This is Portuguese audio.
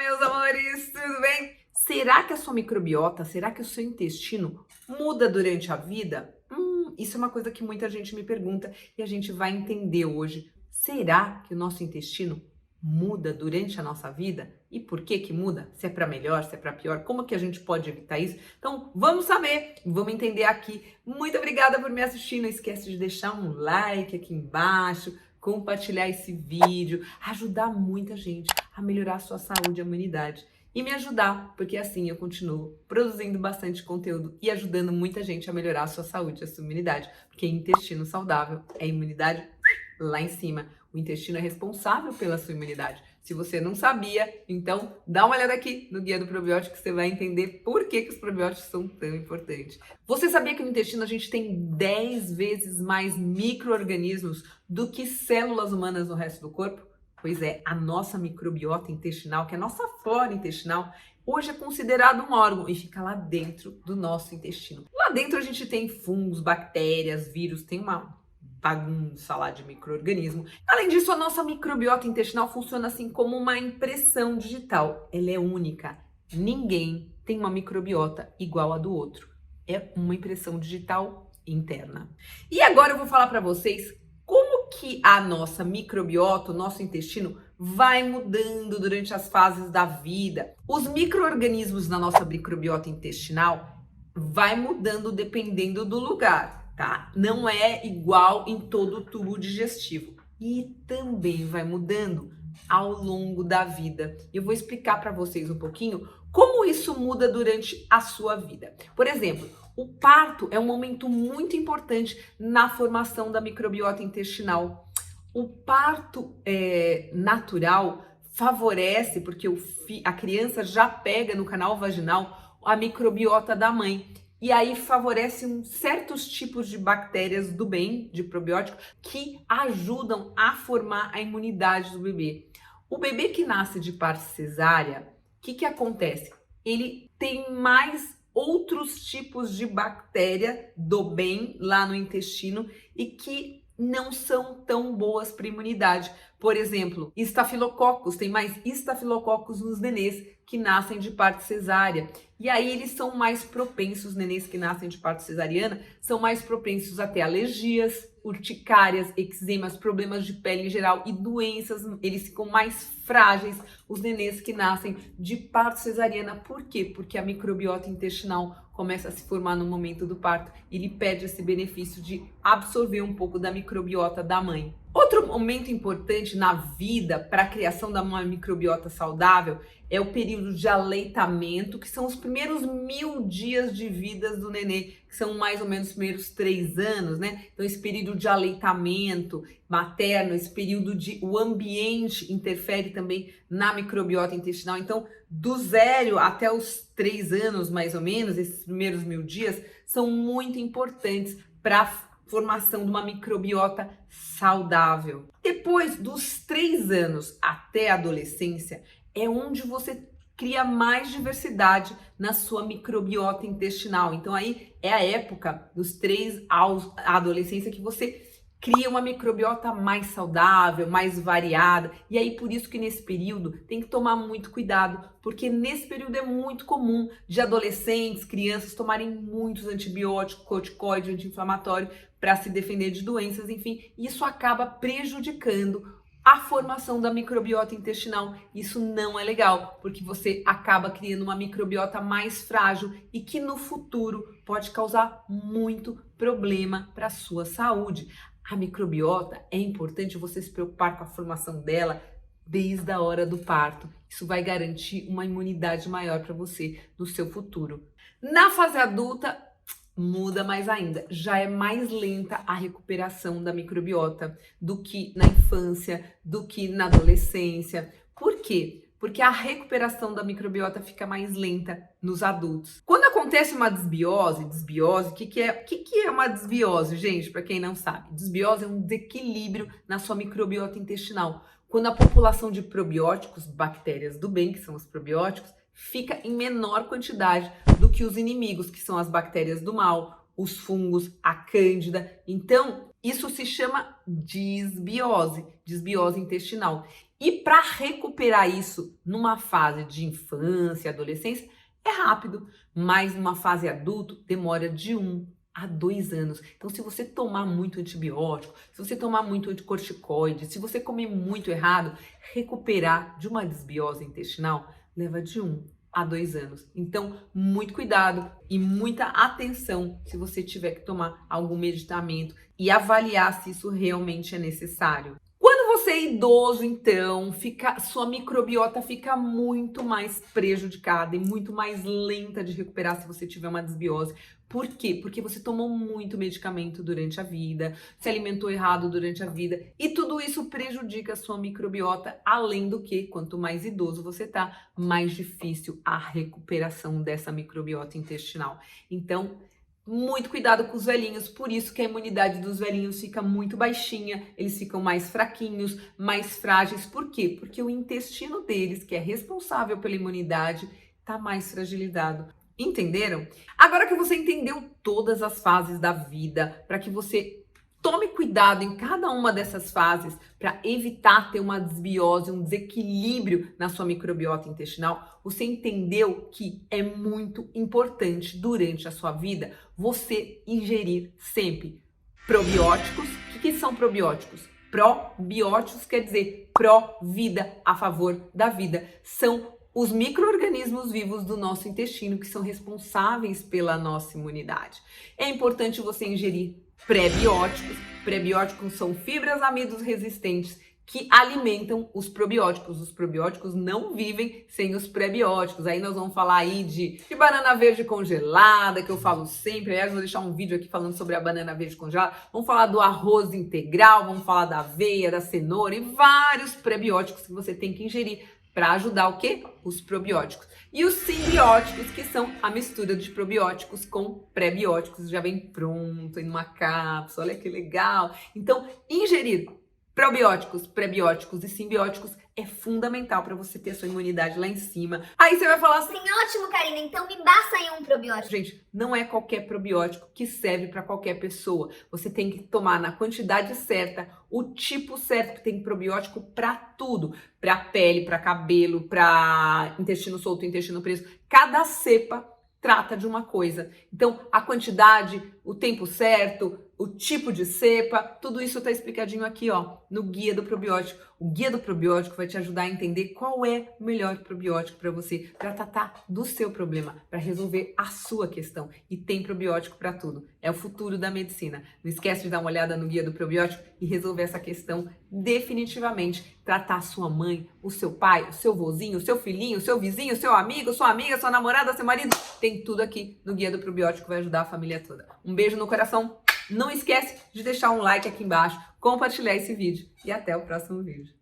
meus amores, tudo bem? Será que a sua microbiota, será que o seu intestino muda durante a vida? Isso é uma coisa que muita gente me pergunta e a gente vai entender hoje. Será que o nosso intestino muda durante a nossa vida? E por que que muda? Se é para melhor, se é para pior? Como que a gente pode evitar isso? Então, vamos saber, vamos entender aqui. Muito obrigada por me assistir. Não esquece de deixar um like aqui embaixo, compartilhar esse vídeo, ajudar muita gente a melhorar a sua saúde e a imunidade. E me ajudar, porque assim eu continuo produzindo bastante conteúdo e ajudando muita gente a melhorar a sua saúde e a sua imunidade. Porque intestino saudável é imunidade lá em cima. O intestino é responsável pela sua imunidade. Se você não sabia, então dá uma olhada aqui no Guia do Probiótico que você vai entender por que os probióticos são tão importantes. Você sabia que no intestino a gente tem 10 vezes mais micro-organismos do que células humanas no resto do corpo? Pois é, a nossa microbiota intestinal, que é a nossa flora intestinal, hoje é considerado um órgão e fica lá dentro do nosso intestino. Lá dentro a gente tem fungos, bactérias, vírus, tem uma bagunça lá de micro-organismo. Além disso, a nossa microbiota intestinal funciona assim como uma impressão digital. Ela é única. Ninguém tem uma microbiota igual a do outro. É uma impressão digital interna. E agora eu vou falar para vocês como que a nossa microbiota, o nosso intestino, vai mudando durante as fases da vida. Os micro-organismos na nossa microbiota intestinal vai mudando dependendo do lugar, tá? Não é igual em todo o tubo digestivo. E também vai mudando ao longo da vida. Eu vou explicar para vocês um pouquinho como isso muda durante a sua vida. Por exemplo, o parto é um momento muito importante na formação da microbiota intestinal. O parto natural favorece, porque a criança já pega no canal vaginal a microbiota da mãe. E aí favorece certos tipos de bactérias do bem, de probiótico, que ajudam a formar a imunidade do bebê. O bebê que nasce de parto cesárea, o que acontece? Ele tem mais outros tipos de bactéria do bem lá no intestino e que não são tão boas para a imunidade. Por exemplo, estafilococos, tem mais estafilococos nos nenês que nascem de parto cesárea. E aí eles são mais propensos, os nenês que nascem de parto cesariana, são mais propensos a ter alergias, urticárias, eczemas, problemas de pele em geral e doenças. Eles ficam mais frágeis, os nenês que nascem de parto cesariana. Por quê? Porque a microbiota intestinal começa a se formar no momento do parto e ele perde esse benefício de absorver um pouco da microbiota da mãe. Outro momento importante na vida para a criação da uma microbiota saudável é o período de aleitamento, que são os primeiros 1000 dias de vida do nenê, que são mais ou menos os primeiros 3 anos, né? Então esse período de aleitamento materno, esse período o ambiente interfere também na microbiota intestinal. Então, do 0 até os 3 anos, mais ou menos, esses primeiros 1000 dias, são muito importantes para a formação de uma microbiota saudável. Depois dos 3 anos até a adolescência, é onde você cria mais diversidade na sua microbiota intestinal. Então aí é a época dos 3 à adolescência que você cria uma microbiota mais saudável, mais variada. E aí por isso que nesse período tem que tomar muito cuidado, porque nesse período é muito comum de adolescentes, crianças tomarem muitos antibióticos, corticoide, anti-inflamatório para se defender de doenças, enfim, isso acaba prejudicando a formação da microbiota intestinal. Isso não é legal, porque você acaba criando uma microbiota mais frágil e que no futuro pode causar muito problema para a sua saúde. A microbiota, é importante você se preocupar com a formação dela desde a hora do parto. Isso vai garantir uma imunidade maior para você no seu futuro. Na fase adulta, muda mais ainda. Já é mais lenta a recuperação da microbiota do que na infância, do que na adolescência. Por quê? Porque a recuperação da microbiota fica mais lenta nos adultos. Quando acontece uma desbiose, o que é uma desbiose, gente? Para quem não sabe, desbiose é um desequilíbrio na sua microbiota intestinal. Quando a população de probióticos, bactérias do bem, que são os probióticos, fica em menor quantidade do que os inimigos, que são as bactérias do mal, os fungos, a cândida. Então, isso se chama desbiose intestinal. E para recuperar isso numa fase de infância, adolescência, é rápido, mas numa fase adulto demora de 1 a 2 anos. Então, se você tomar muito antibiótico, se você tomar muito anticorticoide, se você comer muito errado, recuperar de uma desbiose intestinal leva de 1 a 2 anos. Então, muito cuidado e muita atenção se você tiver que tomar algum medicamento e avaliar se isso realmente é necessário. Quando você é idoso, então, sua microbiota fica muito mais prejudicada e muito mais lenta de recuperar se você tiver uma desbiose. Por quê? Porque você tomou muito medicamento durante a vida, se alimentou errado durante a vida e tudo isso prejudica a sua microbiota, além do que, quanto mais idoso você tá, mais difícil a recuperação dessa microbiota intestinal. Então, muito cuidado com os velhinhos, por isso que a imunidade dos velhinhos fica muito baixinha, eles ficam mais fraquinhos, mais frágeis. Por quê? Porque o intestino deles, que é responsável pela imunidade, está mais fragilizado. Entenderam? Agora que você entendeu todas as fases da vida, para que você tome cuidado em cada uma dessas fases para evitar ter uma desbiose, um desequilíbrio na sua microbiota intestinal, você entendeu que é muito importante durante a sua vida você ingerir sempre probióticos. O que são probióticos? Probióticos quer dizer pró-vida, a favor da vida. São os micro-organismos vivos do nosso intestino que são responsáveis pela nossa imunidade. É importante você ingerir prebióticos. Prebióticos são fibras amidos resistentes que alimentam os probióticos. Os probióticos não vivem sem os prebióticos. Aí nós vamos falar aí de banana verde congelada, que eu falo sempre. Aliás, vou deixar um vídeo aqui falando sobre a banana verde congelada. Vamos falar do arroz integral, vamos falar da aveia, da cenoura e vários prebióticos que você tem que ingerir para ajudar o quê? Os probióticos. E os simbióticos, que são a mistura de probióticos com prebióticos, já vem pronto em uma cápsula, olha que legal. Então, ingerir probióticos, prebióticos e simbióticos é fundamental para você ter a sua imunidade lá em cima. Aí você vai falar assim, Ótimo, Karina, então me basta aí um probiótico. gente, não é qualquer probiótico que serve para qualquer pessoa. Você tem que tomar na quantidade certa, o tipo certo, que tem probiótico para tudo. Para pele, para cabelo, para intestino solto, intestino preso. Cada cepa trata de uma coisa. Então, a quantidade, o tempo certo, o tipo de cepa, tudo isso está explicadinho aqui, ó, no Guia do Probiótico. O Guia do Probiótico vai te ajudar a entender qual é o melhor probiótico para você, para tratar do seu problema, para resolver a sua questão. E tem probiótico para tudo. É o futuro da medicina. Não esquece de dar uma olhada no Guia do Probiótico e resolver essa questão definitivamente. Tratar a sua mãe, o seu pai, o seu vozinho, o seu filhinho, o seu vizinho, o seu amigo, sua amiga, sua namorada, seu marido. Tem tudo aqui no Guia do Probiótico, vai ajudar a família toda. Um beijo no coração. Não esquece de deixar um like aqui embaixo, compartilhar esse vídeo e até o próximo vídeo.